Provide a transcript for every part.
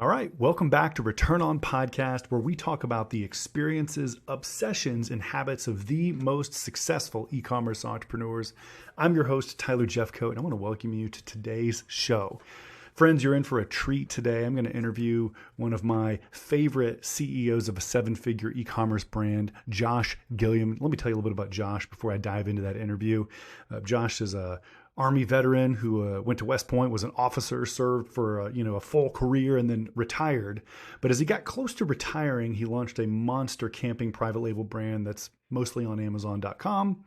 All right, welcome back to Return On Podcast, where we talk about the experiences, obsessions, and habits of the most successful e-commerce entrepreneurs. I'm your host, Tyler Jeffcoat, and I want to welcome you to today's show. Friends, you're in for a treat today. I'm going to interview one of my favorite CEOs of a seven-figure e-commerce brand, Josh Gilliam. Let me tell you a little bit about Josh before I dive into that interview. Josh is a Army veteran who went to West Point, was an officer, served for a full career, and then retired. But as he got close to retiring, he launched a monster camping private label brand that's mostly on Amazon.com.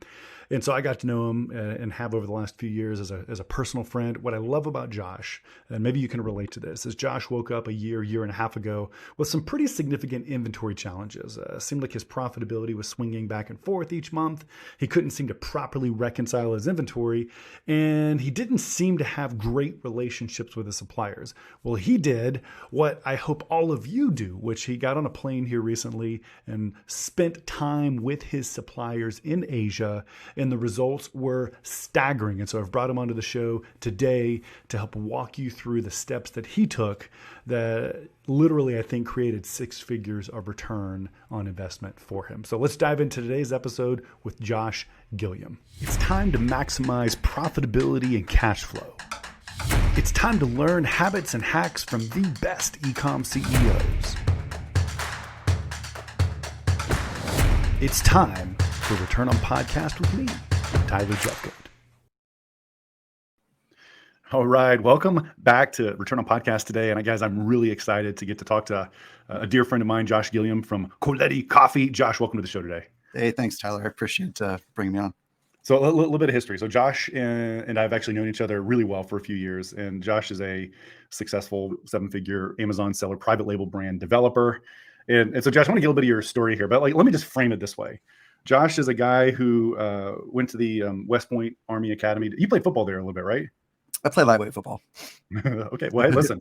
And so I got to know him and have over the last few years as a personal friend. What I love about Josh, and maybe you can relate to this, is Josh woke up a year and a half ago with some pretty significant inventory challenges. Seemed like his profitability was swinging back and forth each month. He couldn't seem to properly reconcile his inventory, and he didn't seem to have great relationships with his suppliers. Well, he did what I hope all of you do, which he got on a plane here recently and spent time with his suppliers in Asia, and the results were staggering. And so I've brought him onto the show today to help walk you through the steps that he took that literally, I think, created 6 figures of return on investment for him. So let's dive into today's episode with Josh Gilliam. It's time to maximize profitability and cash flow. It's time to learn habits and hacks from the best e-com CEOs. It's time for Return On Podcast with me, Tyler Jeffcoat. All right, welcome back to Return On Podcast today. And guys, I'm really excited to get to talk to a dear friend of mine, Josh Gilliam from Coletti Coffee. Josh, welcome to the show today. Hey, thanks, Tyler. I appreciate bringing me on. So a little bit of history. So Josh and I've actually known each other really well for a few years. And Josh is a successful 7-figure Amazon seller, private label brand developer. And so Josh, I want to get a little bit of your story here, but let me just frame it this way. Josh is a guy who went to the West Point Army Academy. You played football there a little bit, right? I play lightweight football. Okay. Well, hey, listen,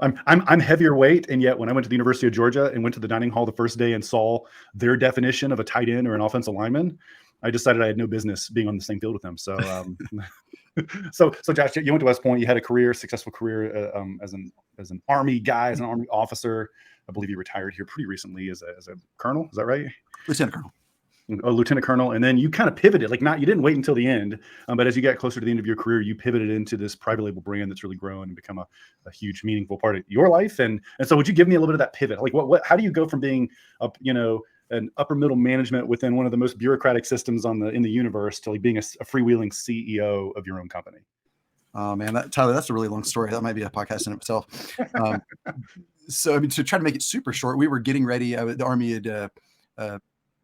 I'm heavier weight. And yet when I went to the University of Georgia and went to the dining hall the first day and saw their definition of a tight end or an offensive lineman, I decided I had no business being on the same field with them. So, so Josh, you went to West Point, you had a career, successful career as an Army guy, as an Army officer. I believe you retired here pretty recently as a colonel. Is that right? Lieutenant colonel. A lieutenant colonel. And then you kind of pivoted, you didn't wait until the end, but as you got closer to the end of your career, you pivoted into this private label brand that's really grown and become a huge, meaningful part of your life. And so would you give me a little bit of that pivot? Like how do you go from being an upper middle management within one of the most bureaucratic systems in the universe to being a freewheeling CEO of your own company? Oh man, Tyler, that's a really long story. That might be a podcast in itself. So, to try to make it super short, we were getting ready. The Army had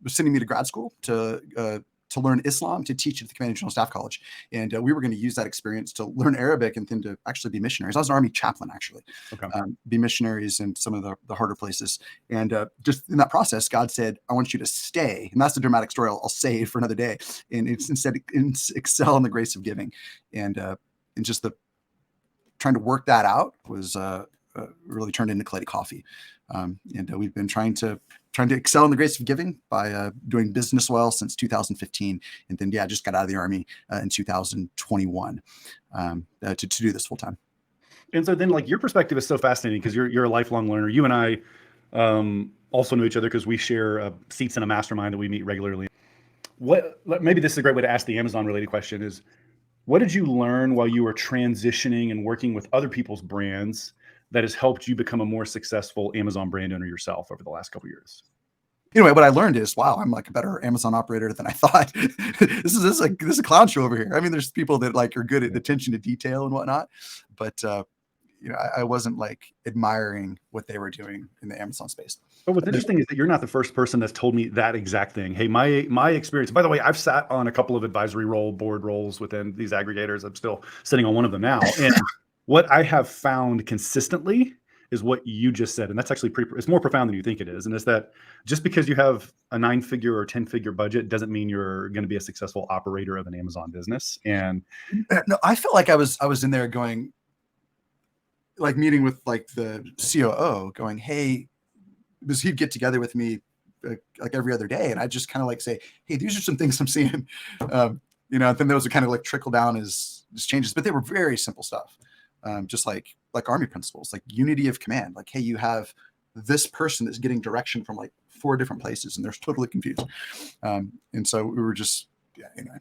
was sending me to grad school to learn Islam, to teach at the Command General Staff College. And we were going to use that experience to learn Arabic and then to actually be missionaries. I was an Army chaplain, actually. Okay. Be missionaries in some of the harder places. And just in that process, God said, I want you to stay. And that's the dramatic story I'll save for another day. And it's instead excel in the grace of giving. And just trying to work that out was really turned into Coletti Coffee. And we've been trying to excel in the grace of giving by doing business well since 2015. And then, just got out of the Army in 2021 to do this full time. And so then your perspective is so fascinating because you're a lifelong learner. You and I also know each other because we share seats in a mastermind that we meet regularly. Maybe this is a great way to ask the Amazon related question is, what did you learn while you were transitioning and working with other people's brands that has helped you become a more successful Amazon brand owner yourself over the last couple of years? Anyway, what I learned is, wow, I'm like a better Amazon operator than I thought. This is a clown show over here. I mean, there's people that are good at attention to detail and whatnot, but I wasn't admiring what they were doing in the Amazon space. But what's interesting is that you're not the first person that's told me that exact thing. Hey, my experience, by the way, I've sat on a couple of advisory board roles within these aggregators. I'm still sitting on one of them now. And what I have found consistently is what you just said. And that's actually it's more profound than you think it is. And it's that just because you have a 9-figure or 10-figure budget doesn't mean you're going to be a successful operator of an Amazon business. And no, I felt like I was in there going, meeting with the COO going, hey, because he'd get together with me every other day. And I just kind of say, hey, these are some things I'm seeing, then those would kind of trickle down as changes, but they were very simple stuff. just like Army principles, like unity of command. Like, hey, you have this person that's getting direction from like 4 different places, and they're totally confused. And so we were just, yeah, anyway.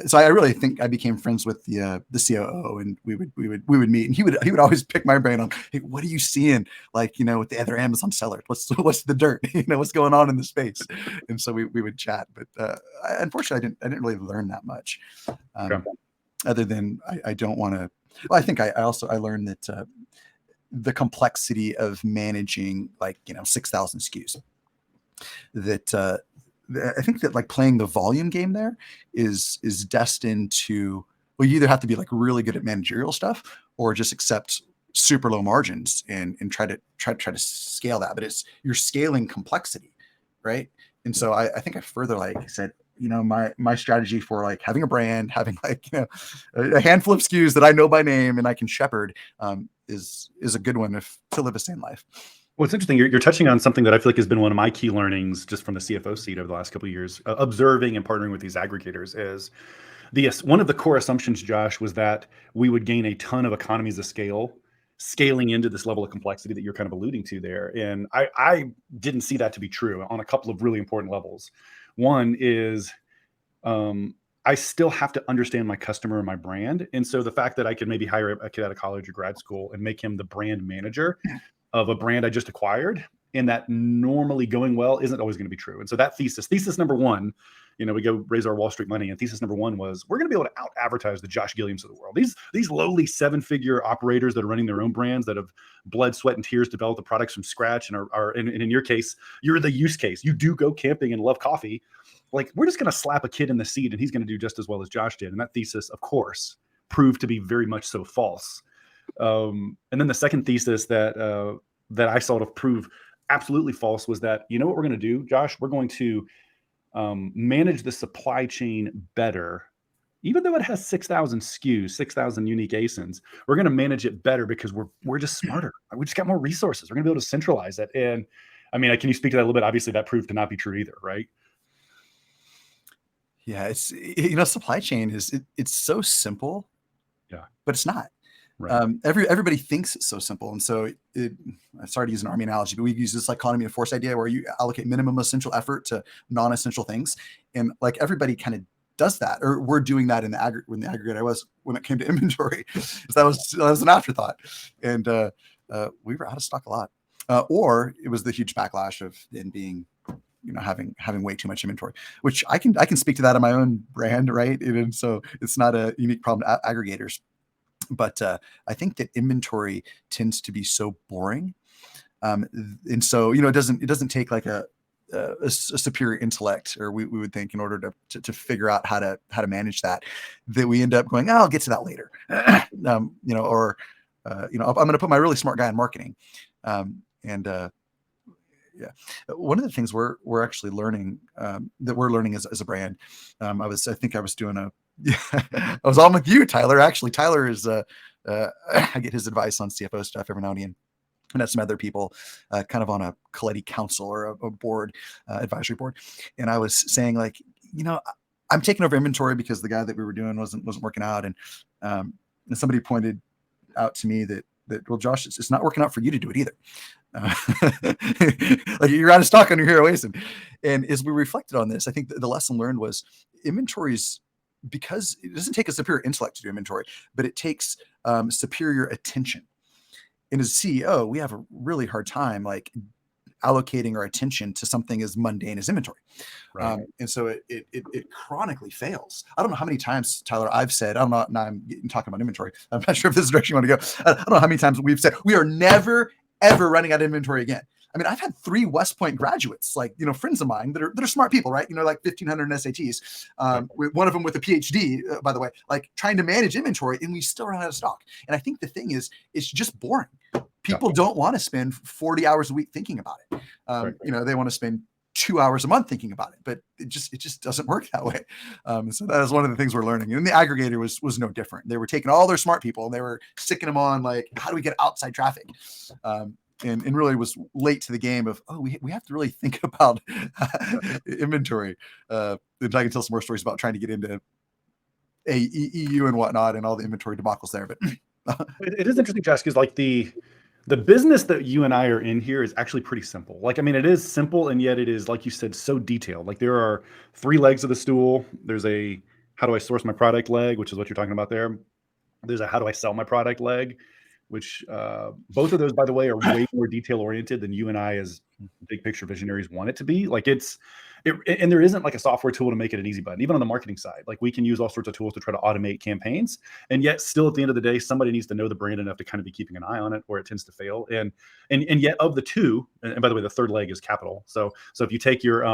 So I really think I became friends with the COO, and we would meet, and he would always pick my brain on, hey, what are you seeing, like, with the other Amazon seller? What's the dirt? What's going on in the space? And so we would chat. But unfortunately, I didn't really learn that much, other than I don't want to. Well, I think I learned that the complexity of managing 6,000 SKUs. That I think that like playing the volume game there is destined to, well, you either have to be like really good at managerial stuff or just accept super low margins and try to scale that. But you're scaling complexity, right? And so I think I further like said, my strategy for like having a brand, having like a handful of SKUs that I know by name and I can shepherd is a good one to live a sane life. Well, it's interesting. You're touching on something that I feel like has been one of my key learnings just from the CFO seat over the last couple of years, observing and partnering with these aggregators. Is one of the core assumptions, Josh, was that we would gain a ton of economies of scale, scaling into this level of complexity that you're kind of alluding to there. And I didn't see that to be true on a couple of really important levels. One is I still have to understand my customer and my brand. And so the fact that I could maybe hire a kid out of college or grad school and make him the brand manager of a brand I just acquired, and that normally going well isn't always going to be true. And so that thesis number one, we go raise our Wall Street money, and thesis number one was we're going to be able to out advertise the Josh Gilliams of the world. These lowly 7-figure operators that are running their own brands, that have blood, sweat, and tears developed the products from scratch, and and in your case, you're the use case. You do go camping and love coffee. Like, we're just going to slap a kid in the seat and he's going to do just as well as Josh did. And that thesis, of course, proved to be very much so false. And then the second thesis that I saw to prove absolutely false was that, what we're going to do, Josh? We're going to manage the supply chain better. Even though it has 6,000 SKUs, 6,000 unique ASINs, we're going to manage it better because we're just smarter. We just got more resources. We're going to be able to centralize it. And I mean, can you speak to that a little bit? Obviously, that proved to not be true either, right? Yeah, it's supply chain it's so simple, but it's not. Right. Everybody thinks it's so simple, and so I'm sorry to use an Army analogy, but we use this economy of force idea where you allocate minimum essential effort to non-essential things, and like everybody kind of does that, or we're doing that in the aggregate. When it came to inventory, that was an afterthought, and we were out of stock a lot, or it was the huge backlash of then being, having way too much inventory, which I can speak to that on my own brand, right? And so it's not a unique problem to aggregators, but I think that inventory tends to be so boring, and so it doesn't take like a superior intellect, or we would think, in order to figure out how to manage that we end up going, I'll get to that later, or I'm going to put my really smart guy in marketing, yeah. One of the things we're actually learning, that we're learning as a brand. I was on with you, Tyler. Actually, Tyler is I get his advice on CFO stuff every now and again. And that's some other people kind of on a Coletti council or a board, advisory board. And I was saying, like, I'm taking over inventory because the guy that we were doing wasn't working out. And somebody pointed out to me that, well, Josh, it's not working out for you to do it either. Like, you're out of stock on your hero ASIN. And as we reflected on this, I think the lesson learned was inventories, because it doesn't take a superior intellect to do inventory, but it takes superior attention. And as a CEO, we have a really hard time like allocating our attention to something as mundane as inventory. Right. And so it chronically fails. I don't know how many times, Tyler, I've said, I'm talking about inventory. I'm not sure if this is the direction you want to go. I don't know how many times we've said, we are never, ever running out of inventory again. I mean, I've had 3 West Point graduates, like, friends of mine that are smart people, right? Like 1,500 SATs. One of them with a PhD, by the way, like trying to manage inventory, and we still run out of stock. And I think the thing is, it's just boring. People don't want to spend 40 hours a week thinking about it. They want to spend 2 hours a month thinking about it, but it just doesn't work that way. So that was one of the things we're learning. And the aggregator was no different. They were taking all their smart people and they were sticking them on, like, how do we get outside traffic? And really was late to the game of, we have to really think about inventory. And I can tell some more stories about trying to get into EU and whatnot and all the inventory debacles there. But it is interesting, Josh, because like the business that you and I are in here is actually pretty simple. Like, I mean, it is simple, and yet it is, like you said, so detailed. Like, there are three legs of the stool. There's a how do I source my product leg, which is what you're talking about there. There's a how do I sell my product leg, which both of those, by the way, are way more detail oriented than you and I, as big picture visionaries, want it to be. Like, and there isn't like a software tool to make it an easy button. Even on the marketing side, like we can use all sorts of tools to try to automate campaigns, and yet still at the end of the day, somebody needs to know the brand enough to kind of be keeping an eye on it, or it tends to fail. And yet of the two, and by the way, the third leg is capital. So if you take your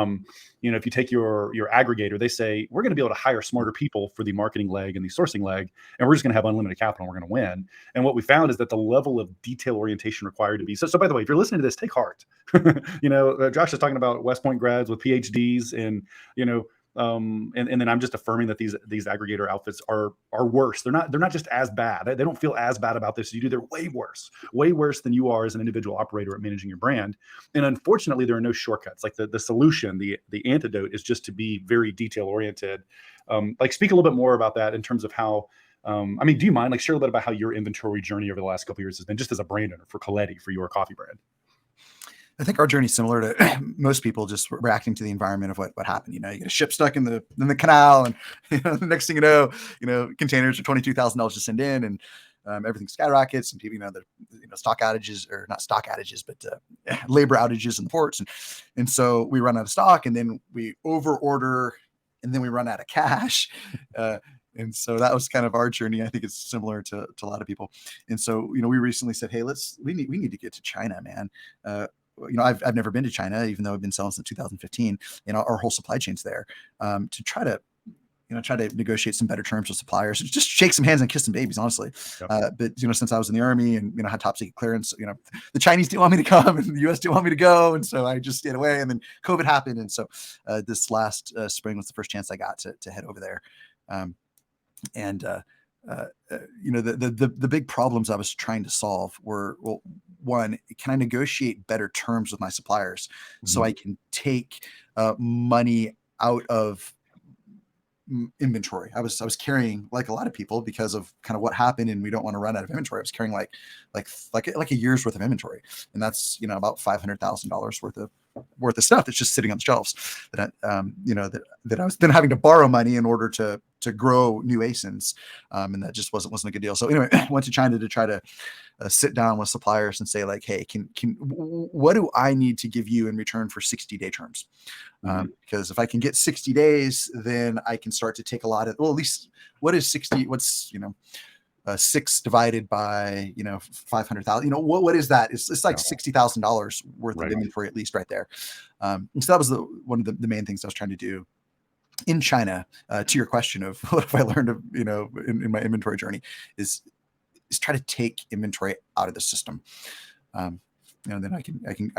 if you take your aggregator, they say we're going to be able to hire smarter people for the marketing leg and the sourcing leg, and we're just going to have unlimited capital and we're going to win. And what we found is that the level of detail orientation required to be so by the way, if you're listening to this, take heart. Josh is talking about West Point grads with PhDs, and and then I'm just affirming that these aggregator outfits are worse. They're not just as bad. They don't feel as bad about this as you do. They're way worse than you are as an individual operator at managing your brand. And unfortunately, there are no shortcuts. Like the solution, the antidote is just to be very detail oriented. Like, speak a little bit more about that in terms of how. I mean, do you mind like share a little bit about how your inventory journey over the last couple of years has been, just as a brand owner for Coletti, for your coffee brand? I think our journey is similar to most people, just reacting to the environment of what happened. You get a ship stuck in the canal, and the next thing you know, containers are $22,000 to send in, and everything skyrockets, and people, the stock outages, or not stock outages, but labor outages in the ports, and so we run out of stock, and then we over order, and then we run out of cash. And so that was kind of our journey. I think it's similar to a lot of people. And so, we recently said, hey, we need to get to China, man. I've never been to China, even though I've been selling since 2015, and our whole supply chain's there, to try to negotiate some better terms with suppliers, just shake some hands and kiss some babies, honestly. Yep. But since I was in the Army and had top secret clearance, the Chinese didn't want me to come and the US didn't want me to go, and so I just stayed away. And then COVID happened, and so this last spring was the first chance I got to head over there. The big problems I was trying to solve were, well, one, can I negotiate better terms with my suppliers so I can take money out of inventory? I was carrying, like a lot of people, because of kind of what happened, and we don't want to run out of inventory. I was carrying like a year's worth of inventory, and that's about $500,000 worth of stuff that's just sitting on the shelves that that I was then having to borrow money in order to grow new ASINs, and that just wasn't a good deal. So anyway, I went to China to try to sit down with suppliers and say, like, hey, what do I need to give you in return for 60-day terms? Because if I can get 60 days, then I can start to take a lot of, well, at least what is 60? What's 6 divided by 500,000. What is that? It's like $60,000 worth of inventory, at least, right there. And so that was one of the main things I was trying to do in China. To your question of what have I learned of in my inventory journey is try to take inventory out of the system. Then I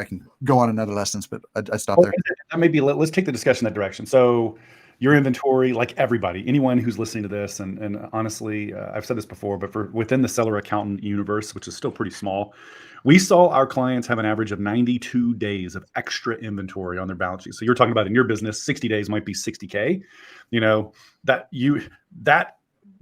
can go on in other lessons, but I stop there. Maybe let's take the discussion that direction. So your inventory, like everybody, anyone who's listening to this, and honestly, I've said this before, but within the seller accountant universe, which is still pretty small, we saw our clients have an average of 92 days of extra inventory on their balance sheet. So you're talking about in your business, 60 days might be 60K. That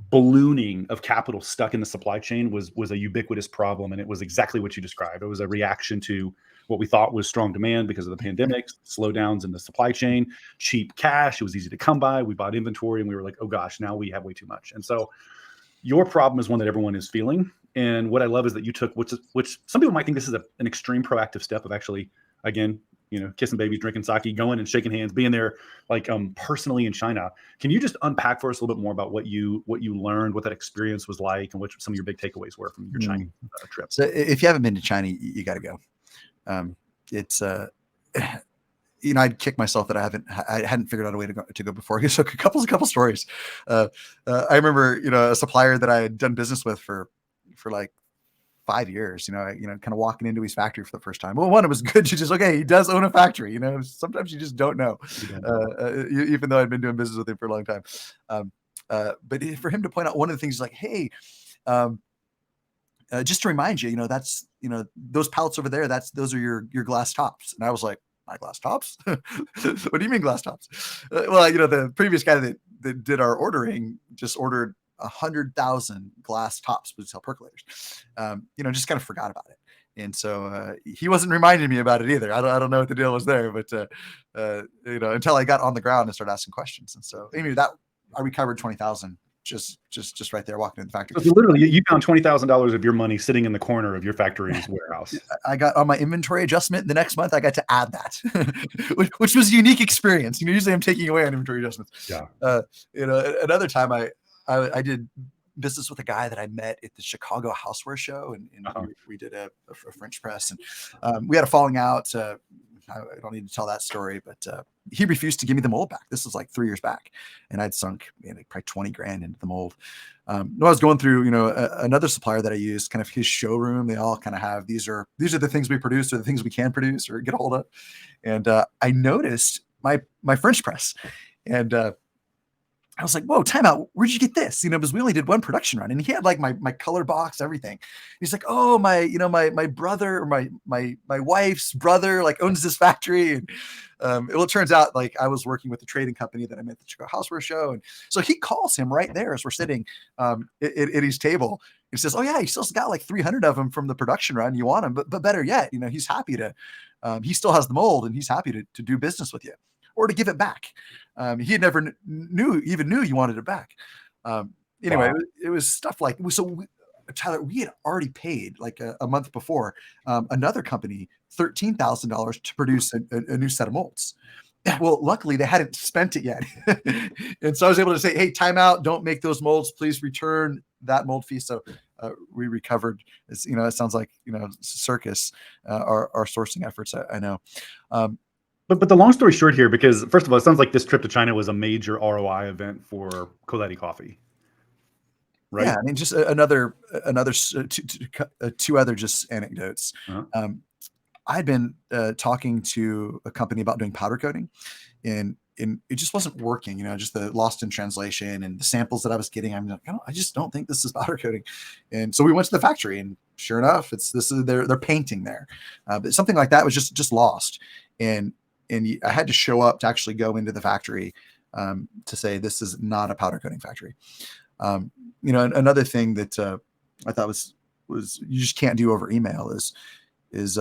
ballooning of capital stuck in the supply chain was a ubiquitous problem, and it was exactly what you described. It was a reaction to what we thought was strong demand because of the pandemic, slowdowns in the supply chain, cheap cash. It was easy to come by. We bought inventory, and we were like, oh gosh, now we have way too much. And so your problem is one that everyone is feeling. And what I love is that you took, which some people might think this is an extreme proactive step of actually, again, kissing babies, drinking sake, going and shaking hands, being there, like personally in China. Can you just unpack for us a little bit more about what you learned, what that experience was like, and what some of your big takeaways were from your China trip? So if you haven't been to China, you got to go. It's I'd kick myself that I hadn't figured out a way to go before. So a couple stories. I remember a supplier that I had done business with for like 5 years, kind of walking into his factory for the first time. Well, one, it was good to just, okay, he does own a factory. Sometimes you just don't know, even though I'd been doing business with him for a long time. But for him to point out one of the things is like, hey, just to remind you, that's, those pallets over there, those are your glass tops. And I was like, my glass tops? What do you mean glass tops? Well, the previous guy that that did our ordering just ordered 100,000 glass tops with cell percolators. Just kind of forgot about it. And so he wasn't reminding me about it either. I don't know what the deal was there, but until I got on the ground and started asking questions. And so anyway, that I recovered 20,000 just right there walking in the factory. So literally, you found $20,000 of your money sitting in the corner of your factory's warehouse. I got on my inventory adjustment the next month. I got to add that, which was a unique experience. Usually I'm taking away on inventory adjustments. Yeah. Another time I did business with a guy that I met at the Chicago Houseware Show, and we did a French press, and we had a falling out. I don't need to tell that story, but he refused to give me the mold back. This was like 3 years back, and I'd sunk probably 20 grand into the mold. I was going through, another supplier that I used, kind of his showroom. They all kind of have these are the things we produce, or the things we can produce or get a hold of. And I noticed my French press, and I was like, whoa, time out. Where'd you get this? Because we only did one production run, and he had like my color box, everything. He's like, oh, my brother, or my wife's brother, like, owns this factory. And it turns out, like, I was working with the trading company that I met at the Chicago Houseware Show. And so he calls him right there as we're sitting at his table. He says, oh yeah, he still got like 300 of them from the production run. You want them, but better yet, he's happy to, he still has the mold, and he's happy to do business with you, or to give it back. He had never knew you wanted it back. Anyway, wow. It was stuff like, Tyler, we had already paid like a month before another company $13,000 to produce a new set of molds. Well, luckily they hadn't spent it yet. And so I was able to say, hey, time out, don't make those molds, please return that mold fee. So we recovered. It sounds like, circus, our sourcing efforts, I know. But the long story short here, because first of all, it sounds like this trip to China was a major ROI event for Coletti Coffee, right? Yeah, I mean, just another two other just anecdotes. Uh-huh. I'd been talking to a company about doing powder coating, and it just wasn't working. Just the lost in translation, and the samples that I was getting, I'm like, I just don't think this is powder coating. And so we went to the factory, and sure enough, they're painting there, but something like that was just lost. And I had to show up to actually go into the factory to say this is not a powder coating factory. Another thing that I thought was you just can't do over email is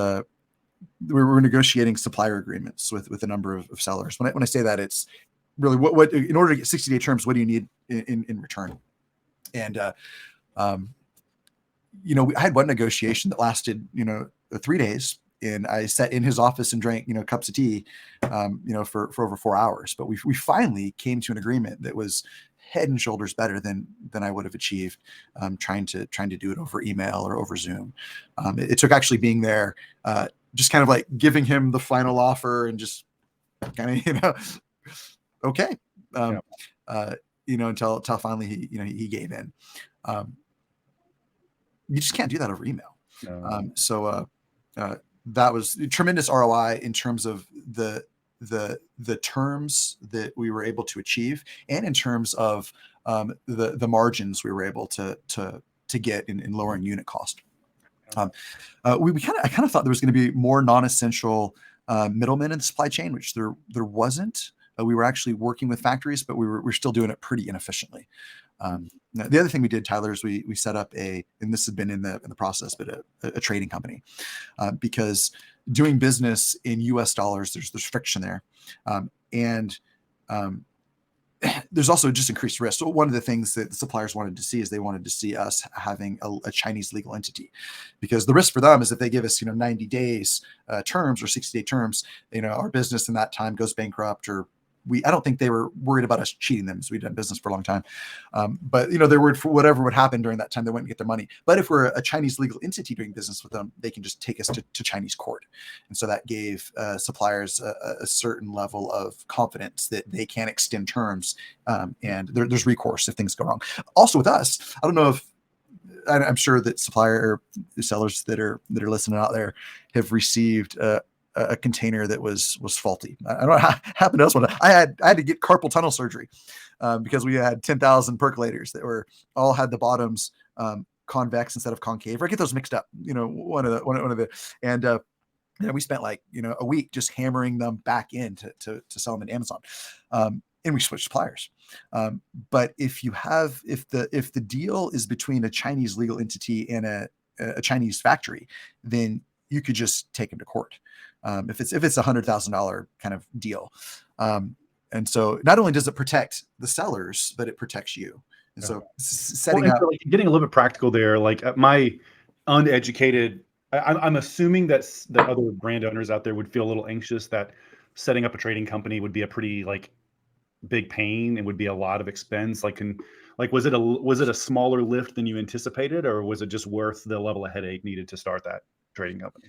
we were negotiating supplier agreements with a number of sellers. When I say that, it's really what in order to get 60-day terms, what do you need in return? And I had one negotiation that lasted 3 days. And I sat in his office and drank, cups of tea, for over 4 hours. But we finally came to an agreement that was head and shoulders better than I would have achieved trying to do it over email or over Zoom. It took actually being there, just kind of like giving him the final offer and just kind of, okay, until finally he gave in. You just can't do that over email. No. That was a tremendous ROI in terms of the terms that we were able to achieve, and in terms of the margins we were able to get in lowering unit cost. I kind of thought there was going to be more non-essential middlemen in the supply chain, which there wasn't. We were actually working with factories, but we're still doing it pretty inefficiently. The other thing we did, Tyler, is we set up and this has been in the process, but a trading company, because doing business in US dollars, there's friction there. And there's also just increased risk. So one of the things that the suppliers wanted to see is they wanted to see us having a Chinese legal entity, because the risk for them is if they give us, 90 days terms or 60-day terms, our business in that time goes bankrupt, or I don't think they were worried about us cheating them, because we'd done business for a long time. But they were, for whatever would happen during that time, they wouldn't get their money. But if we're a Chinese legal entity doing business with them, they can just take us to Chinese court. And so that gave suppliers a certain level of confidence that they can extend terms, and there's recourse if things go wrong. Also with us, I don't know if, I'm sure that supplier or sellers that are listening out there have received a container that was faulty. I don't know how it happened to us. I had to get carpal tunnel surgery because we had 10,000 percolators that all had the bottoms convex instead of concave. I get those mixed up, one of the, and we spent like, a week just hammering them back in to sell them at Amazon. and we switch suppliers. But if the deal is between a Chinese legal entity and a Chinese factory, then you could just take them to court. If it's $100,000 kind of deal. And so not only does it protect the sellers, but it protects you. And so setting up, like, getting a little bit practical there, like my uneducated, I'm assuming that other brand owners out there would feel a little anxious that setting up a trading company would be a pretty like big pain and would be a lot of expense. Like, was it a smaller lift than you anticipated, or was it just worth the level of headache needed to start that trading company?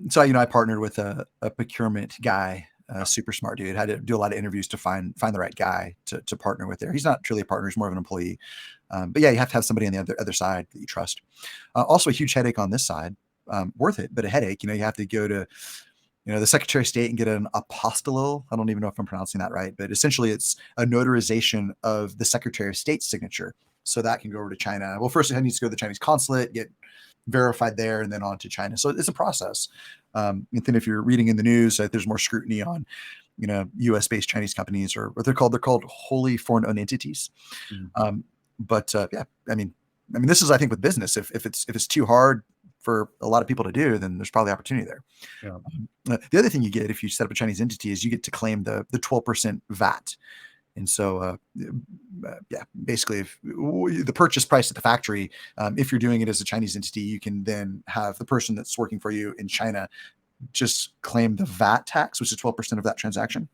So, I partnered with a procurement guy, super smart dude. Had to do a lot of interviews to find the right guy to partner with there. He's not truly a partner, he's more of an employee. But yeah, you have to have somebody on the other side that you trust. Also a huge headache on this side, worth it, but a headache. You have to go to, the Secretary of State and get an apostille. I don't even know if I'm pronouncing that right, but essentially it's a notarization of the Secretary of State's signature. So that can go over to China. Well, first it needs to go to the Chinese consulate, get verified there, and then on to China. So it's a process. And then if you're reading in the news, there's more scrutiny on, U.S. based Chinese companies, or what they're called wholly foreign owned entities. Mm-hmm. Yeah, I mean, this is, I think, with business, if it's too hard for a lot of people to do, then there's probably opportunity there. Yeah. The other thing you get if you set up a Chinese entity is you get to claim the 12% VAT. And so, basically, if the purchase price at the factory, if you're doing it as a Chinese entity, you can then have the person that's working for you in China just claim the VAT tax, which is 12% of that transaction.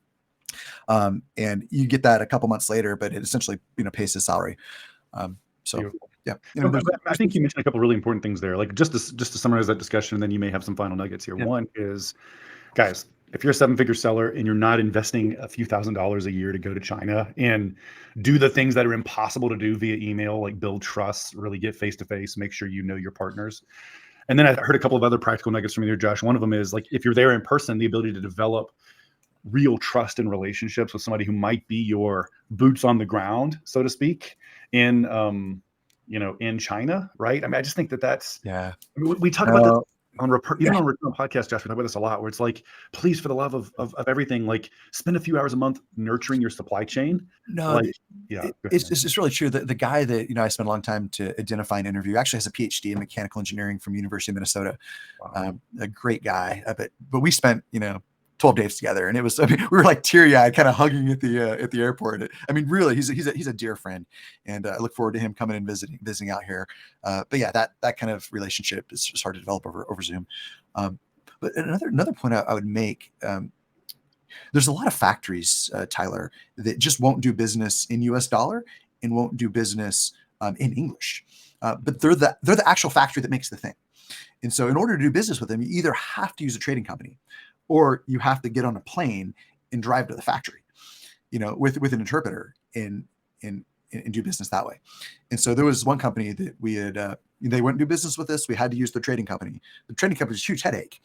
And you get that a couple months later, but it essentially, pays his salary. Yeah. I think you mentioned a couple of really important things there. Like just to summarize that discussion, and then you may have some final nuggets here. Yeah. One is, guys, if you're a 7-figure seller and you're not investing a few $1,000s a year to go to China and do the things that are impossible to do via email, like build trust, really get face-to-face, make sure you know your partners. And then I heard a couple of other practical nuggets from you there, Josh. One of them is, like, if you're there in person, the ability to develop real trust and relationships with somebody who might be your boots on the ground, so to speak, in China, right? I just think that's, yeah. We talk about this on Return on podcast, Josh, we talk about this a lot, where it's like, please, for the love of everything, like, spend a few hours a month nurturing your supply chain. No, like, it's really true. The guy that, I spent a long time to identify and interview actually has a PhD in mechanical engineering from University of Minnesota. Wow. A great guy, but we spent, 12 days together, and it was, we were like teary-eyed, kind of hugging at the airport. Really, he's a dear friend, and I look forward to him coming and visiting out here. But yeah, that kind of relationship is just hard to develop over Zoom. But another point I would make, there's a lot of factories, Tyler, that just won't do business in US dollar and won't do business in English. But they're the actual factory that makes the thing. And so in order to do business with them, you either have to use a trading company, or you have to get on a plane and drive to the factory, with an interpreter and do business that way. And so there was one company that we had, they wouldn't do business with us. We had to use their trading company. The trading company was a huge headache.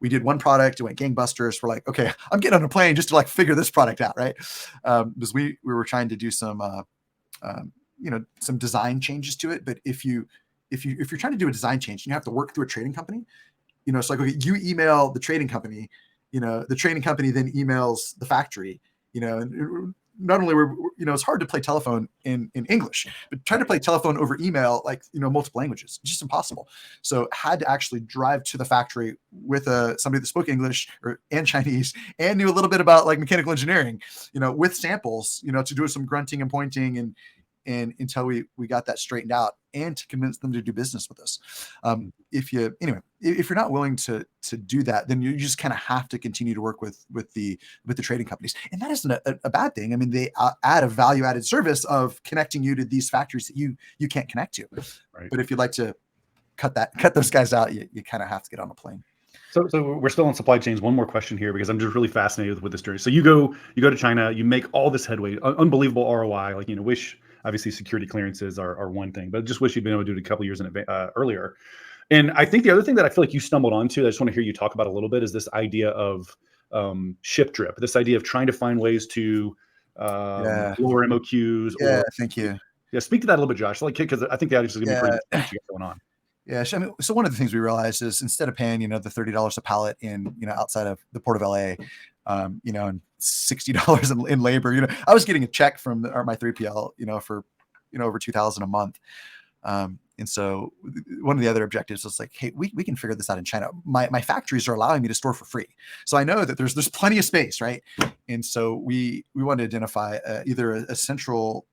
We did one product, it went gangbusters. We're like, okay, I'm getting on a plane just to figure this product out, right? Because we were trying to do some design changes to it. But if you're trying to do a design change and you have to work through a trading company, it's like, okay, you email the trading company, the trading company then emails the factory, and not only it's hard to play telephone in English, but trying to play telephone over email, multiple languages, it's just impossible. So had to actually drive to the factory with somebody that spoke English and Chinese and knew a little bit about mechanical engineering, with samples, to do some grunting and pointing and until we got that straightened out, and to convince them to do business with us. If you're not willing to do that, then you just kind of have to continue to work with the trading companies, and that isn't a bad thing. They add a value added service of connecting you to these factories that you can't connect to. Right. But if you'd like to cut those guys out, you kind of have to get on a plane. So we're still on supply chains. One more question here, because I'm just really fascinated with this journey. So you go to China, you make all this headway, unbelievable ROI. Wish, obviously security clearances are one thing, but just wish you'd been able to do it a couple of years earlier. And I think the other thing that I feel like you stumbled onto, I just want to hear you talk about a little bit, is this idea of ship drip. This idea of trying to find ways to lower MOQs. Yeah, thank you. Yeah, speak to that a little bit, Josh. Because I think the audience is going to be pretty what you got going on. Yeah, so one of the things we realized is, instead of paying the $30 a pallet in outside of the Port of LA, and $60 in labor. I was getting a check from my 3PL, for, over 2,000 a month. And so one of the other objectives was like, hey, we can figure this out in China. My factories are allowing me to store for free. So I know that there's plenty of space, right? And so we want to identify either a central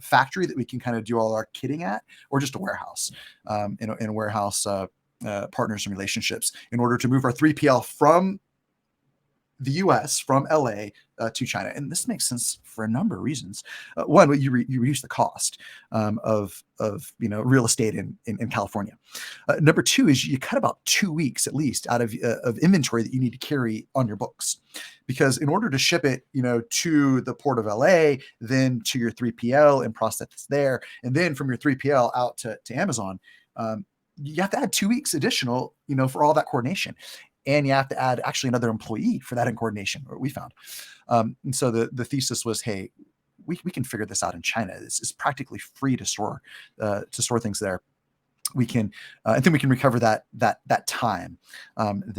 factory that we can kind of do all our kitting at, or just a warehouse, in a warehouse partners and relationships, in order to move our 3PL from the US, from LA to China. And this makes sense for a number of reasons. One, you reduce the cost of real estate in California. Number two is you cut about 2 weeks at least out of inventory that you need to carry on your books, because in order to ship it to the port of LA, then to your 3PL and process it there, and then from your 3PL out to Amazon, you have to add 2 weeks additional for all that coordination. And you have to add actually another employee for that in coordination, what we found. And so the thesis was, hey, we can figure this out in China. It's practically free to store things there. We can, and then we can recover that time of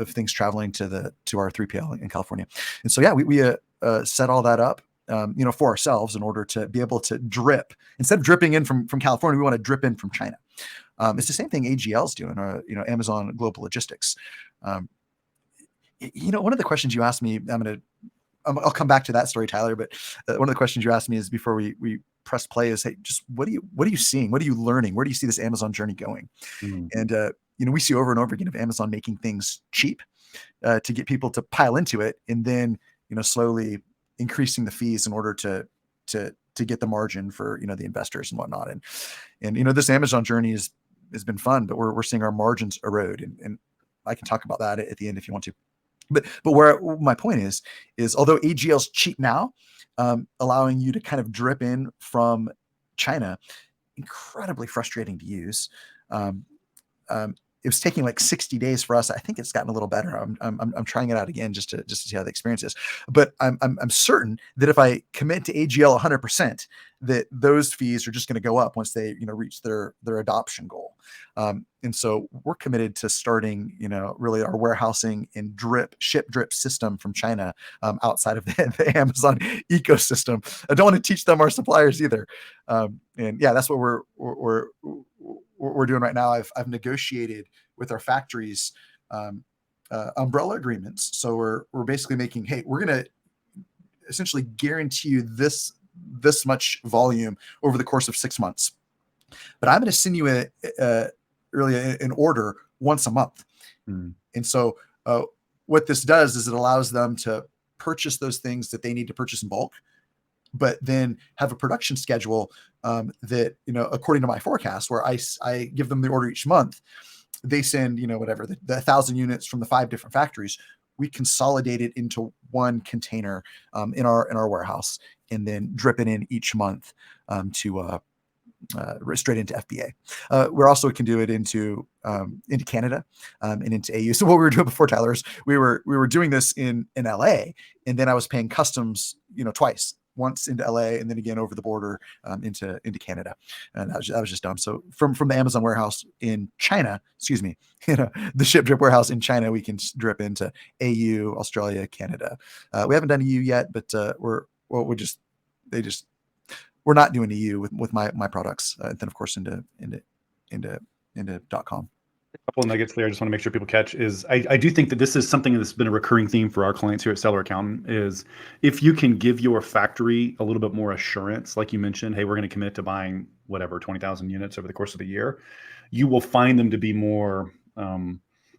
things traveling to our 3PL in California. And so, yeah, we set all that up, for ourselves, in order to be able to drip, instead of dripping in from California, we want to drip in from China. It's the same thing AGL's doing, Amazon Global Logistics. One of the questions you asked me, I'll come back to that story, Tyler. But one of the questions you asked me is, before we press play, is, hey, just what are you seeing? What are you learning? Where do you see this Amazon journey going? And we see over and over again of Amazon making things cheap to get people to pile into it, and then slowly increasing the fees in order to get the margin for the investors and whatnot. And this Amazon journey has been fun, but we're seeing our margins erode, and I can talk about that at the end if you want to. But where my point is although AGL's cheap now, allowing you to kind of drip in from China, incredibly frustrating to use. It was taking like 60 days for us. I think it's gotten a little better. I'm trying it out again just to see how the experience is. But I'm certain that if I commit to AGL 100%, that those fees are just going to go up once they reach their adoption goal. And so we're committed to starting really our warehousing and ship drip system from China, outside of the Amazon ecosystem. I don't want to teach them our suppliers either. And yeah, that's what we're doing right now. I've negotiated with our factories umbrella agreements. So we're basically making, hey, we're going to essentially guarantee you this much volume over the course of 6 months, but I'm going to send you an order once a month. And so what this does is it allows them to purchase those things that they need to purchase in bulk, but then have a production schedule that, according to my forecast, where I give them the order each month, they send, whatever, the 1,000 units from the 5 different factories. We consolidate it into one container in our warehouse, and then drip it in each month to straight into FBA. We also can do it into Canada and into AU. So what we were doing before, Tyler, is we were doing this in LA, and then I was paying customs, twice. Once into LA, and then again over the border into Canada, and that was just dumb. So from the Amazon warehouse in China, the ship drip warehouse in China, we can drip into AU, Australia, Canada. We haven't done EU yet, but we're not doing EU with my products, and then of course into .com. A couple of nuggets there I just want to make sure people catch is I do think that this is something that's been a recurring theme for our clients here at Seller Accountant, is if you can give your factory a little bit more assurance, like you mentioned, hey, we're going to commit to buying whatever 20,000 units over the course of the year, you will find them to be more a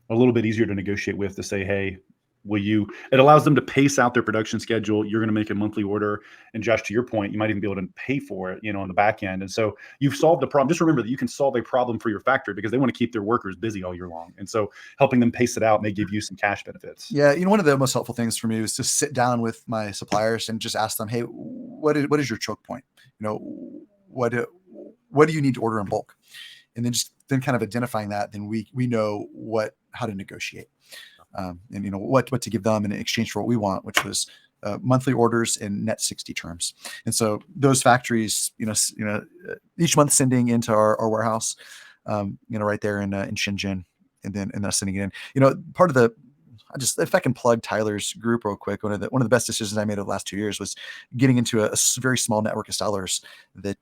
little bit easier to negotiate with, to say, hey, it allows them to pace out their production schedule. You're going to make a monthly order. And Josh, to your point, you might even be able to pay for it, on the back end. And so you've solved the problem. Just remember that you can solve a problem for your factory, because they want to keep their workers busy all year long. And so helping them pace it out may give you some cash benefits. Yeah. One of the most helpful things for me was to sit down with my suppliers and just ask them, hey, what is your choke point? What do you need to order in bulk? And then kind of identifying that, then we know how to negotiate. And what to give them in exchange for what we want, which was monthly orders and net 60 terms. And so those factories, each month sending into our warehouse, right there in Shenzhen, and then us sending it in. Part of if I can plug Tyler's group real quick, one of the best decisions I made over the last 2 years was getting into a very small network of sellers that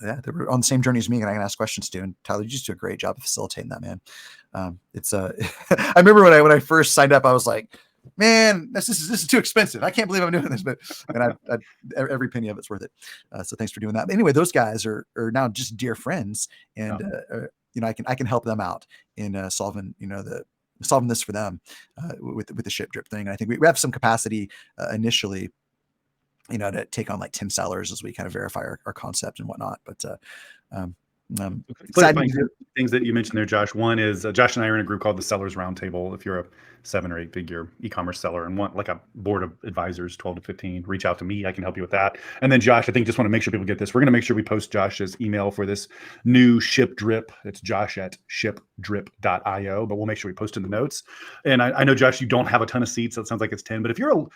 they were on the same journey as me, and I can ask questions to. And Tyler, you just do a great job of facilitating that, man. It's I remember when I first signed up, I was like, man, this is too expensive. I can't believe I'm doing this, but every penny of it's worth it. So thanks for doing that. But anyway, those guys are now just dear friends, and I can help them out in solving this for them with the ship drip thing. And I think we have some capacity initially, to take on like 10 sellers as we kind of verify our concept and whatnot. But things that you mentioned there, Josh. One is Josh and I are in a group called the Sellers Roundtable. If you're a 7 or 8 figure e-commerce seller and want like a board of advisors, 12 to 15, reach out to me. I can help you with that. And then Josh, I think just want to make sure people get this. We're going to make sure we post Josh's email for this new ship drip. It's josh@shipdrip.io, but we'll make sure we post in the notes. And I know, Josh, you don't have a ton of seats. So it sounds like it's 10, but if you're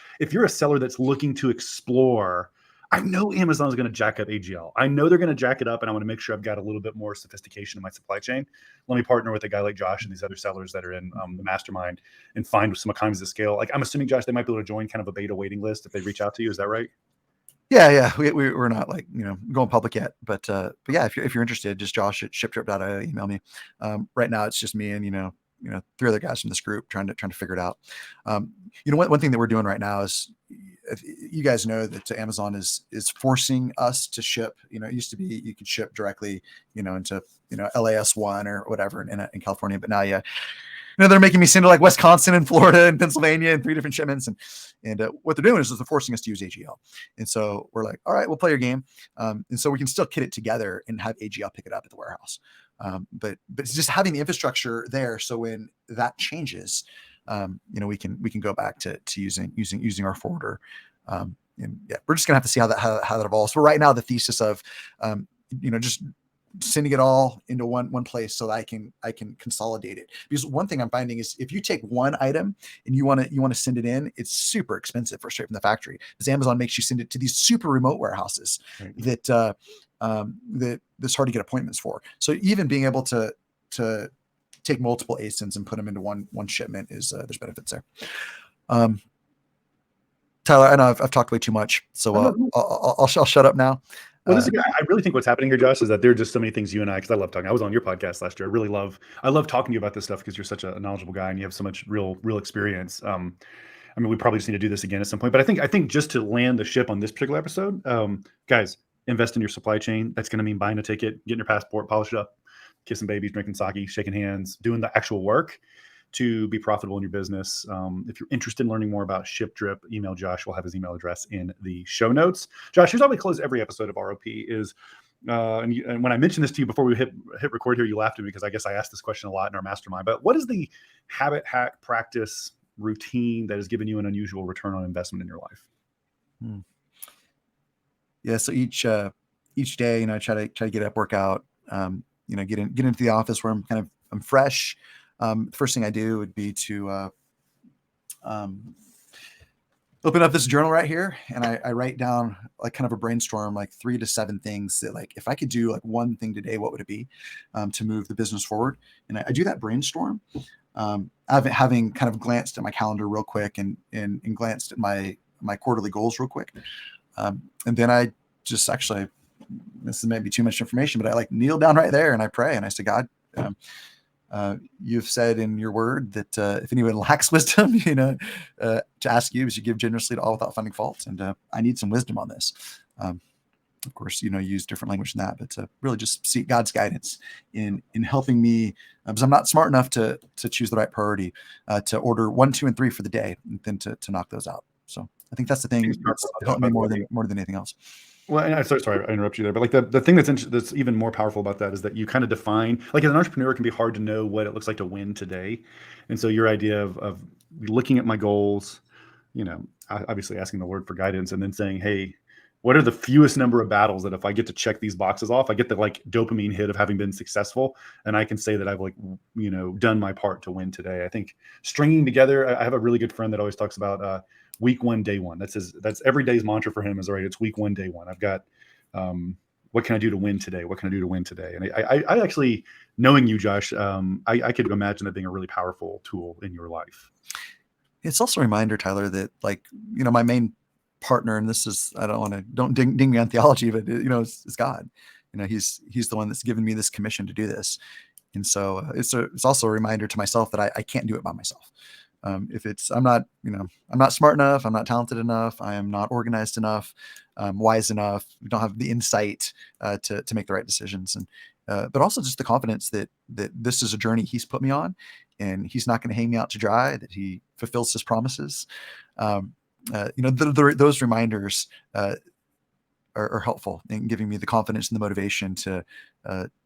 a seller that's looking to explore, I know Amazon is going to jack up AGL. I know they're going to jack it up, and I want to make sure I've got a little bit more sophistication in my supply chain. Let me partner with a guy like Josh and these other sellers that are in the mastermind and find some economies of scale. Like, I'm assuming, Josh, they might be able to join kind of a beta waiting list if they reach out to you. Is that right? Yeah. We're not like, going public yet, but yeah, if you're interested, just josh@shipdrip.io, email me. Right now it's just me and, 3 other guys from this group trying to figure it out. One thing that we're doing right now is, you guys know that Amazon is forcing us to ship. It used to be you could ship directly, into LAS1 or whatever in California, but now they're making me send to like Wisconsin and Florida and Pennsylvania and 3 different shipments, and what they're doing is they're forcing us to use AGL. And so we're like, all right, we'll play your game, and so we can still kit it together and have AGL pick it up at the warehouse. But it's just having the infrastructure there, so when that changes, we can go back to using our forwarder. And yeah, we're just gonna have to see how that evolves. So right now, the thesis of just sending it all into one place so that I can consolidate it. Because one thing I'm finding is if you take one item and you want to send it in, it's super expensive for straight from the factory, because Amazon makes you send it to these super remote warehouses that that's hard to get appointments for. So even being able to take multiple ASINs and put them into one shipment is there's benefits there. Tyler, I know I've talked way too much, so I'll shut up now. Well, I really think what's happening here, Josh, is that there are just so many things you and I, because I love talking. I was on your podcast last year. I love talking to you about this stuff because you're such a knowledgeable guy and you have so much real experience. We probably just need to do this again at some point. But I think just to land the ship on this particular episode, guys, invest in your supply chain. That's going to mean buying a ticket, getting your passport, polish it up, kissing babies, drinking sake, shaking hands, doing the actual work to be profitable in your business. If you're interested in learning more about Ship Drip, email Josh. We'll have his email address in the show notes. Josh, here's how we close every episode of ROP is, and when I mentioned this to you before we hit record here, you laughed at me because I guess I asked this question a lot in our mastermind, but what is the habit, hack, practice, routine that has given you an unusual return on investment in your life? Yeah. So each day, I try to get up, work out, get into the office where I'm fresh. The first thing I do would be to open up this journal right here, and I write down like kind of a brainstorm, like 3 to 7 things that, like, if I could do like one thing today, what would it be to move the business forward? And I do that brainstorm, having kind of glanced at my calendar real quick and glanced at my quarterly goals real quick. And then I just actually, this is maybe too much information, but I like kneel down right there and I pray and I say, God, you've said in your word that if anyone lacks wisdom, to ask you as you give generously to all without finding fault. And I need some wisdom on this. Of course, use different language than that, but really just seek God's guidance in helping me, because I'm not smart enough to choose the right priority, to order 1, 2, and 3 for the day, and then to knock those out. So I think that's the thing that's helped me more than anything else. Well, and sorry, I interrupt you there, but like the thing that's even more powerful about that is that you kind of define, like, as an entrepreneur, it can be hard to know what it looks like to win today. And so your idea of looking at my goals, obviously asking the Lord for guidance and then saying, hey, what are the fewest number of battles that if I get to check these boxes off, I get the like dopamine hit of having been successful, and I can say that I've done my part to win today. I think stringing together, I have a really good friend that always talks about week 1, day 1. That's every day's mantra for him is, all right, it's week 1, day 1. I've got, what can I do to win today? What can I do to win today? And I actually, knowing you, Josh, I could imagine that being a really powerful tool in your life. It's also a reminder, Tyler, that my main partner, and this is, I don't ding me on theology, but it's God. He's the one that's given me this commission to do this. And so it's also a reminder to myself that I can't do it by myself. If I'm not smart enough, I'm not talented enough, I am not organized enough, wise enough, don't have the insight to make the right decisions, and but also just the confidence that this is a journey He's put me on, and He's not going to hang me out to dry. That He fulfills His promises. Those reminders are helpful in giving me the confidence and the motivation to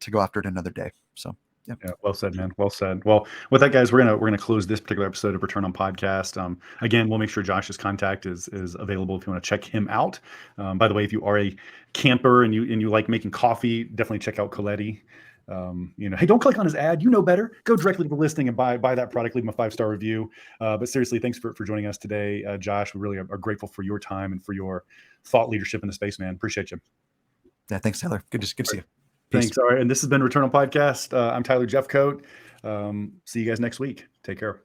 go after it another day. So. Yeah, well said, man. Well said. Well, with that, guys, we're gonna close this particular episode of Return on Podcast. Again, we'll make sure Josh's contact is available if you want to check him out. By the way, if you are a camper and you like making coffee, definitely check out Coletti. Hey, don't click on his ad. You know better. Go directly to the listing and buy that product. Leave him a 5-star review. But seriously, thanks for joining us today, Josh. We really are grateful for your time and for your thought leadership in the space, man. Appreciate you. Yeah, thanks, Tyler. Good to see you. Peace. Thanks. All right. And this has been Return on Podcast. I'm Tyler Jeffcoat. See you guys next week. Take care.